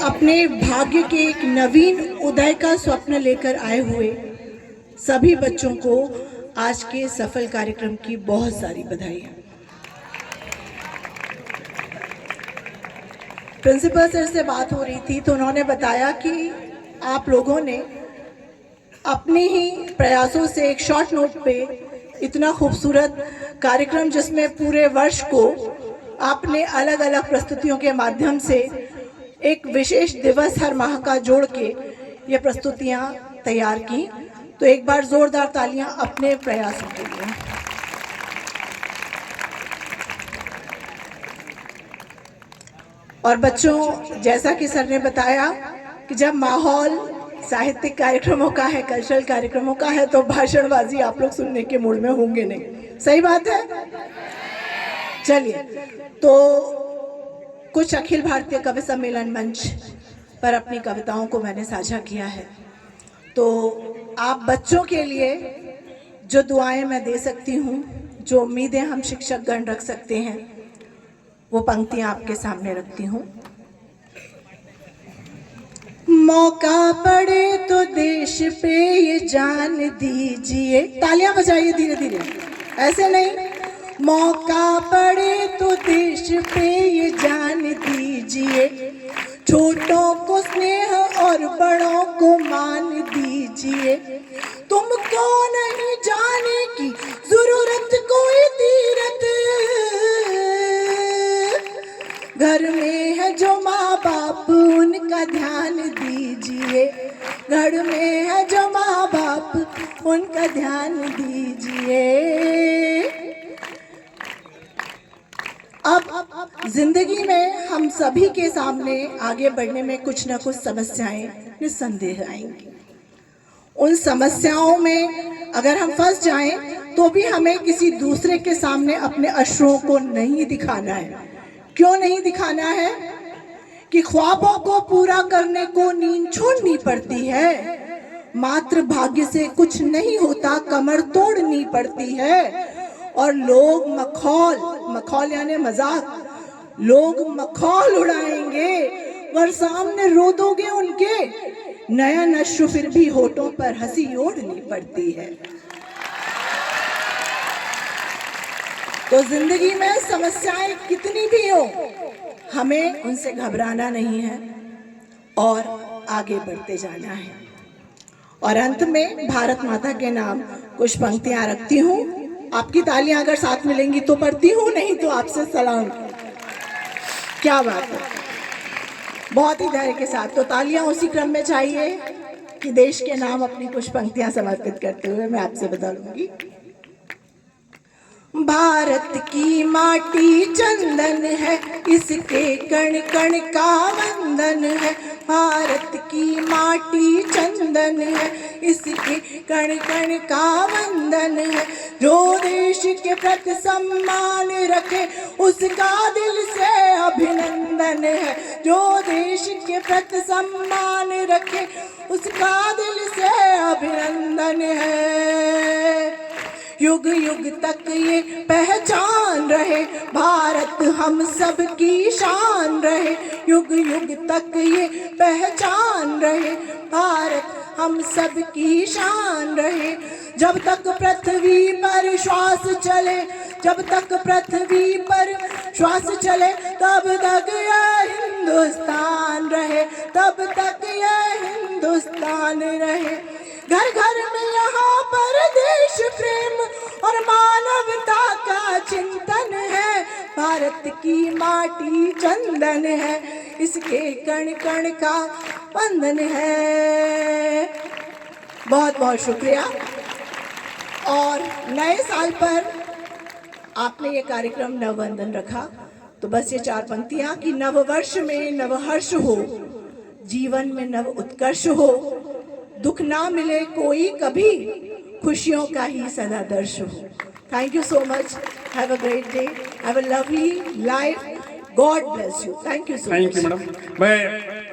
अपने भाग्य के एक नवीन उदय का स्वप्न लेकर आए हुए सभी बच्चों को आज के सफल कार्यक्रम की बहुत सारी बधाई। प्रिंसिपल सर से बात हो रही थी तो उन्होंने बताया कि आप लोगों ने अपने ही प्रयासों से एक शॉर्ट नोट पे इतना खूबसूरत कार्यक्रम, जिसमें पूरे वर्ष को आपने अलग अलग प्रस्तुतियों के माध्यम से एक विशेष दिवस हर माह का जोड़ के ये प्रस्तुतियां तैयार की। तो एक बार जोरदार तालियां अपने प्रयासों के लिए। और बच्चों, जैसा कि सर ने बताया कि जब माहौल साहित्यिक कार्यक्रमों का है, कल्चरल कार्यक्रमों का है, तो भाषणबाजी आप लोग सुनने के मूड में होंगे नहीं। सही बात है? चलिए, तो कुछ अखिल भारतीय कवि सम्मेलन मंच पर अपनी कविताओं को मैंने साझा किया है। तो आप बच्चों के लिए जो दुआएं मैं दे सकती हूँ, जो उम्मीदें हम शिक्षक गण रख सकते हैं, वो पंक्तियां आपके सामने रखती हूँ। मौका पड़े तो देश पे ये जान दीजिए। तालियां बजाइए धीरे धीरे, ऐसे नहीं। मौका पड़े तो देश पे ये जान दीजिए, छोटों को स्नेह और बड़ों को मान दीजिए। तुमको नहीं जाने की जरूरत कोई तीरथ, घर में है जो माँ बाप उनका ध्यान दीजिए। घर में है जो माँ बाप उनका ध्यान दीजिए। अब जिंदगी में हम सभी के सामने आगे बढ़ने में कुछ ना कुछ समस्याएं निस्संदेह आएंगी। उन समस्याओं में अगर हम फंस जाएं तो भी हमें किसी दूसरे के सामने अपने अश्रुओं को नहीं दिखाना है। क्यों नहीं दिखाना है? कि ख्वाबों को पूरा करने को नींद छोड़नी पड़ती है, मात्र भाग्य से कुछ नहीं होता, कमर तोड़नी पड़ती है। और लोग मखौल यानी मजाक, लोग मखौल उड़ाएंगे और सामने रो दोगे उनके, नया नश्र फिर भी होठों पर हंसी ओढ़नी पड़ती है। तो जिंदगी में समस्याएं कितनी भी हो, हमें उनसे घबराना नहीं है और आगे बढ़ते जाना है। और अंत में भारत माता के नाम कुछ पंक्तियां रखती हूँ। आपकी तालियां अगर साथ मिलेंगी तो पढ़ती हूँ, नहीं तो आपसे सलाम। क्या बात है, बहुत ही धैर्य के साथ। तो तालियां उसी क्रम में चाहिए कि देश के नाम अपनी कुछ पंक्तियां समर्पित करते हुए मैं आपसे बता लूंगी। भारत की माटी चंदन है, इसके कण कण का वंदन है। भारत की माटी चंदन है, इसके कण कण का वंदन है। जो देश के प्रति सम्मान रखे उसका दिल से अभिनंदन है। जो देश के प्रति सम्मान रखे उसका दिल से अभिनंदन है। युग युग तक ये पहचान रहे, भारत हम सब की शान रहे। युग युग तक ये पहचान रहे, भारत हम सब की शान रहे। जब तक पृथ्वी पर श्वास चले, जब तक पृथ्वी पर श्वास चले, तब तक ये हिंदुस्तान रहे, तब तक ये हिंदुस्तान रहे। घर घर में यहाँ पर देश प्रेम और मानवता का चिंतन है। भारत की माटी चंदन है, इसके कण कण का वंदन है। बहुत बहुत शुक्रिया। और नए साल पर आपने ये कार्यक्रम नववंदन रखा, तो बस ये 4 पंक्तियां कि नववर्ष में नवहर्ष हो, जीवन में नव उत्कर्ष हो, दुख ना मिले कोई कभी, खुशियों का ही सदा दर्श हो। Thank you so much. Have a great day, have a lovely life, God bless you. Thank you so much. Thank you madam. मैं